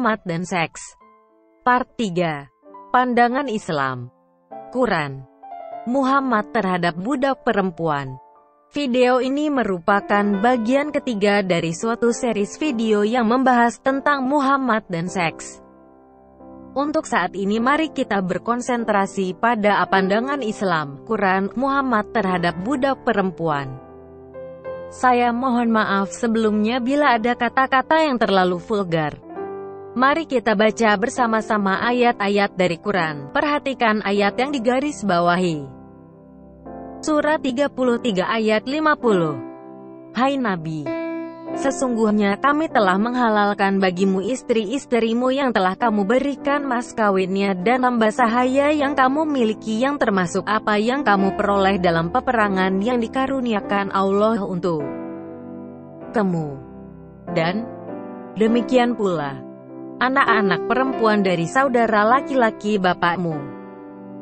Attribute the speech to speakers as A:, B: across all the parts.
A: Muhammad dan seks. Part 3. Pandangan Islam. Quran. Muhammad terhadap budak perempuan. Video ini merupakan bagian ketiga dari suatu series video yang membahas tentang Muhammad dan seks. Untuk saat ini mari kita berkonsentrasi pada pandangan Islam, Quran, Muhammad terhadap budak perempuan. Saya mohon maaf sebelumnya bila ada kata-kata yang terlalu vulgar. Mari kita baca bersama-sama ayat-ayat dari Quran. Perhatikan ayat yang digaris bawahi. Surah 33 ayat 50. Hai Nabi, sesungguhnya kami telah menghalalkan bagimu istri-istrimu yang telah kamu berikan mas kawinnya dan hamba sahaya yang kamu miliki, yang termasuk apa yang kamu peroleh dalam peperangan yang dikaruniakan Allah untuk kamu. Dan demikian pula anak-anak perempuan dari saudara laki-laki bapakmu,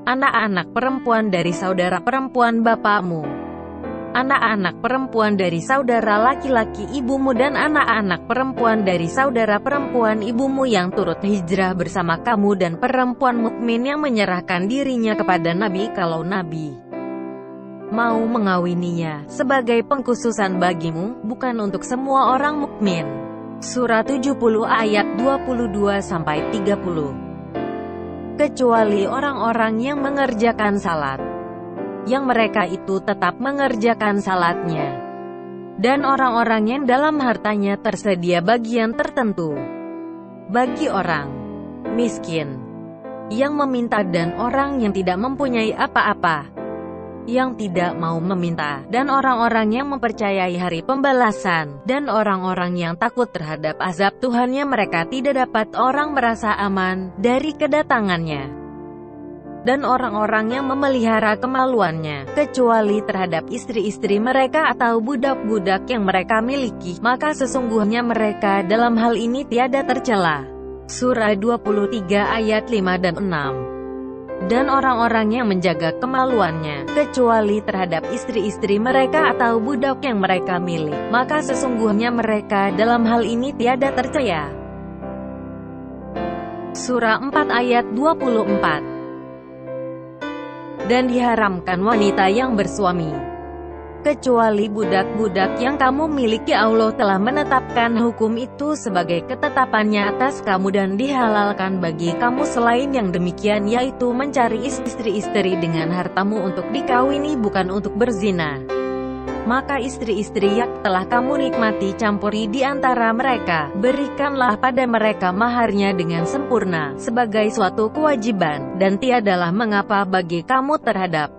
A: anak-anak perempuan dari saudara perempuan bapakmu, anak-anak perempuan dari saudara laki-laki ibumu, dan anak-anak perempuan dari saudara perempuan ibumu yang turut hijrah bersama kamu, dan perempuan mukmin yang menyerahkan dirinya kepada Nabi kalau Nabi mau mengawininya, sebagai pengkhususan bagimu, bukan untuk semua orang mukmin. Surah 70 ayat 22-30. Kecuali orang-orang yang mengerjakan salat, yang mereka itu tetap mengerjakan salatnya, dan orang-orang yang dalam hartanya tersedia bagian tertentu bagi orang miskin yang meminta, dan orang yang tidak mempunyai apa-apa yang tidak mau meminta, dan orang-orang yang mempercayai hari pembalasan, dan orang-orang yang takut terhadap azab Tuhannya. Mereka tidak dapat orang merasa aman dari kedatangannya, dan orang-orang yang memelihara kemaluannya, kecuali terhadap istri-istri mereka atau budak-budak yang mereka miliki, maka sesungguhnya mereka dalam hal ini tiada tercela. Surah 23 ayat 5 dan 6. Dan orang-orang yang menjaga kemaluannya, kecuali terhadap istri-istri mereka atau budak yang mereka milik, maka sesungguhnya mereka dalam hal ini tiada tercela. Surah 4 ayat 24. Dan diharamkan wanita yang bersuami, kecuali budak-budak yang kamu miliki. Allah telah menetapkan hukum itu sebagai ketetapannya atas kamu, dan dihalalkan bagi kamu selain yang demikian, yaitu mencari istri-istri dengan hartamu untuk dikawini, bukan untuk berzina. Maka istri-istri yang telah kamu nikmati campuri di antara mereka, berikanlah pada mereka maharnya dengan sempurna, sebagai suatu kewajiban, dan tiadalah mengapa bagi kamu terhadap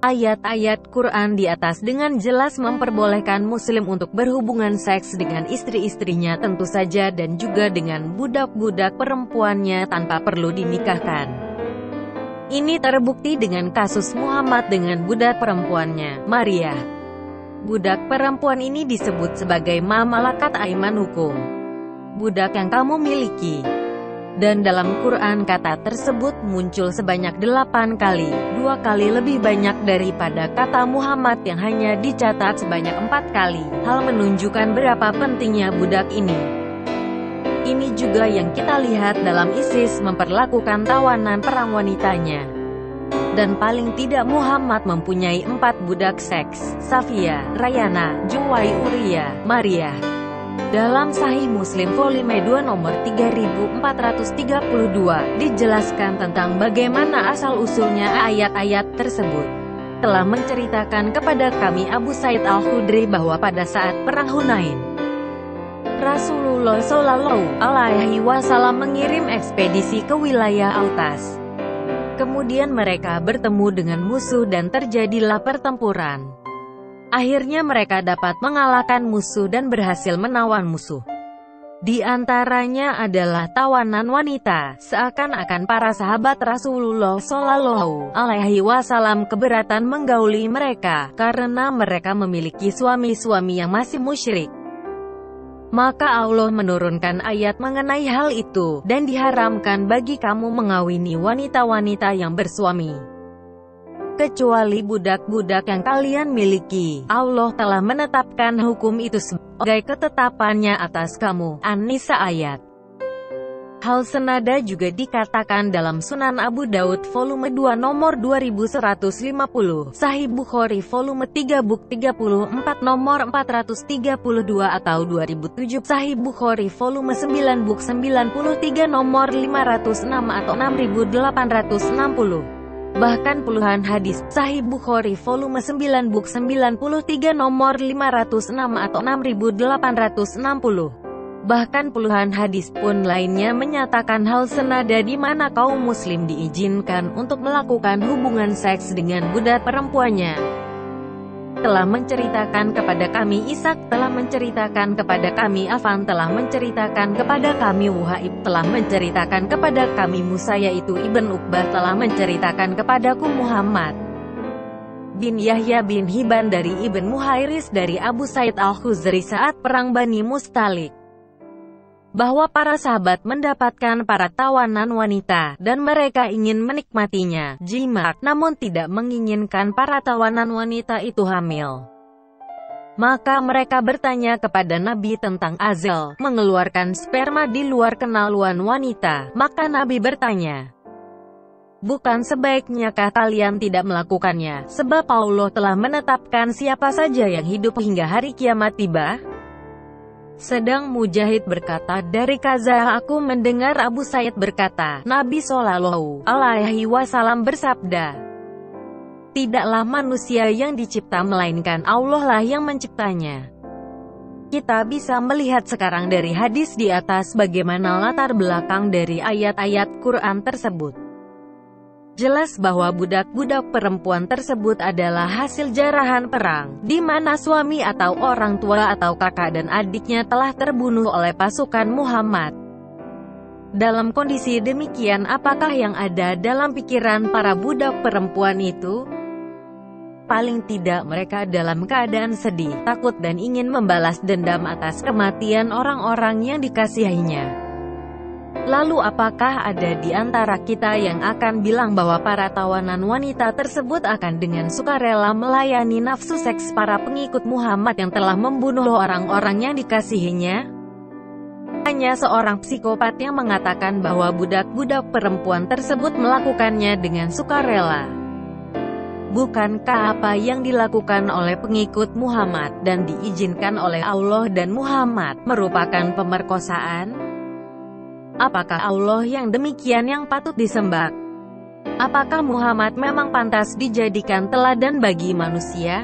A: ayat-ayat Quran di atas dengan jelas memperbolehkan muslim untuk berhubungan seks dengan istri-istrinya tentu saja, dan juga dengan budak-budak perempuannya tanpa perlu dinikahkan. Ini terbukti dengan kasus Muhammad dengan budak perempuannya, Maria. Budak perempuan ini disebut sebagai malakat aiman hukum, budak yang kamu miliki. Dan dalam Quran kata tersebut muncul sebanyak 8 kali, 2 kali lebih banyak daripada kata Muhammad yang hanya dicatat sebanyak 4 kali. Hal menunjukkan berapa pentingnya budak ini. Ini juga yang kita lihat dalam ISIS memperlakukan tawanan perang wanitanya. Dan paling tidak Muhammad mempunyai 4 budak seks: Safia, Rayana, Juwai, Uria, Maria. Dalam Sahih Muslim volume 2 nomor 3432, dijelaskan tentang bagaimana asal-usulnya ayat-ayat tersebut. Telah menceritakan kepada kami Abu Sa'id Al-Khudri bahwa pada saat perang Hunain, Rasulullah Shallallahu Alaihi Wasallam mengirim ekspedisi ke wilayah Autas. Kemudian mereka bertemu dengan musuh dan terjadilah pertempuran. Akhirnya mereka dapat mengalahkan musuh dan berhasil menawan musuh. Di antaranya adalah tawanan wanita. Seakan-akan para sahabat Rasulullah Shallallahu Alaihi Wasallam keberatan menggauli mereka, karena mereka memiliki suami-suami yang masih musyrik. Maka Allah menurunkan ayat mengenai hal itu, dan diharamkan bagi kamu mengawini wanita-wanita yang bersuami, kecuali budak-budak yang kalian miliki. Allah telah menetapkan hukum itu sebagai ketetapannya atas kamu. An-Nisa ayat Hal senada juga dikatakan dalam Sunan Abu Daud volume 2 nomor 2150, Sahih Bukhari volume 3 buk 34 nomor 432 atau 2007, Sahih Bukhari volume 9 buk 93 nomor 506 atau 6860. Bahkan puluhan hadis Sahih Bukhari volume 9 buk 93 nomor 506 atau 6860. Bahkan puluhan hadis pun lainnya menyatakan hal senada di mana kaum muslim diizinkan untuk melakukan hubungan seks dengan budak perempuannya. Telah menceritakan kepada kami Ishak, telah menceritakan kepada kami Affan, telah menceritakan kepada kami Wuhaib, telah menceritakan kepada kami Musa yaitu Ibn Uqbah, telah menceritakan kepadaku Muhammad bin Yahya bin Hibban dari Ibn Muhairis dari Abu Said Al-Khuzri saat perang Bani Mustalik, bahwa para sahabat mendapatkan para tawanan wanita, dan mereka ingin menikmatinya, jima, namun tidak menginginkan para tawanan wanita itu hamil. Maka mereka bertanya kepada Nabi tentang azal, mengeluarkan sperma di luar kenaluan wanita. Maka Nabi bertanya, bukan sebaiknyakah kalian tidak melakukannya, sebab Allah telah menetapkan siapa saja yang hidup hingga hari kiamat tiba? Sedang Mujahid berkata, dari Kazah aku mendengar Abu Said berkata, Nabi Shallallahu Alaihi Wasallam bersabda, tidaklah manusia yang dicipta melainkan Allah lah yang menciptanya. Kita bisa melihat sekarang dari hadis di atas bagaimana latar belakang dari ayat-ayat Quran tersebut. Jelas bahwa budak-budak perempuan tersebut adalah hasil jarahan perang, di mana suami atau orang tua atau kakak dan adiknya telah terbunuh oleh pasukan Muhammad. Dalam kondisi demikian, apakah yang ada dalam pikiran para budak perempuan itu? Paling tidak mereka dalam keadaan sedih, takut dan ingin membalas dendam atas kematian orang-orang yang dikasihinya. Lalu apakah ada di antara kita yang akan bilang bahwa para tawanan wanita tersebut akan dengan sukarela melayani nafsu seks para pengikut Muhammad yang telah membunuh orang-orang yang dikasihinya? Hanya seorang psikopat yang mengatakan bahwa budak-budak perempuan tersebut melakukannya dengan sukarela. Bukankah apa yang dilakukan oleh pengikut Muhammad dan diizinkan oleh Allah dan Muhammad merupakan pemerkosaan? Apakah Allah yang demikian yang patut disembah? Apakah Muhammad memang pantas dijadikan teladan bagi manusia?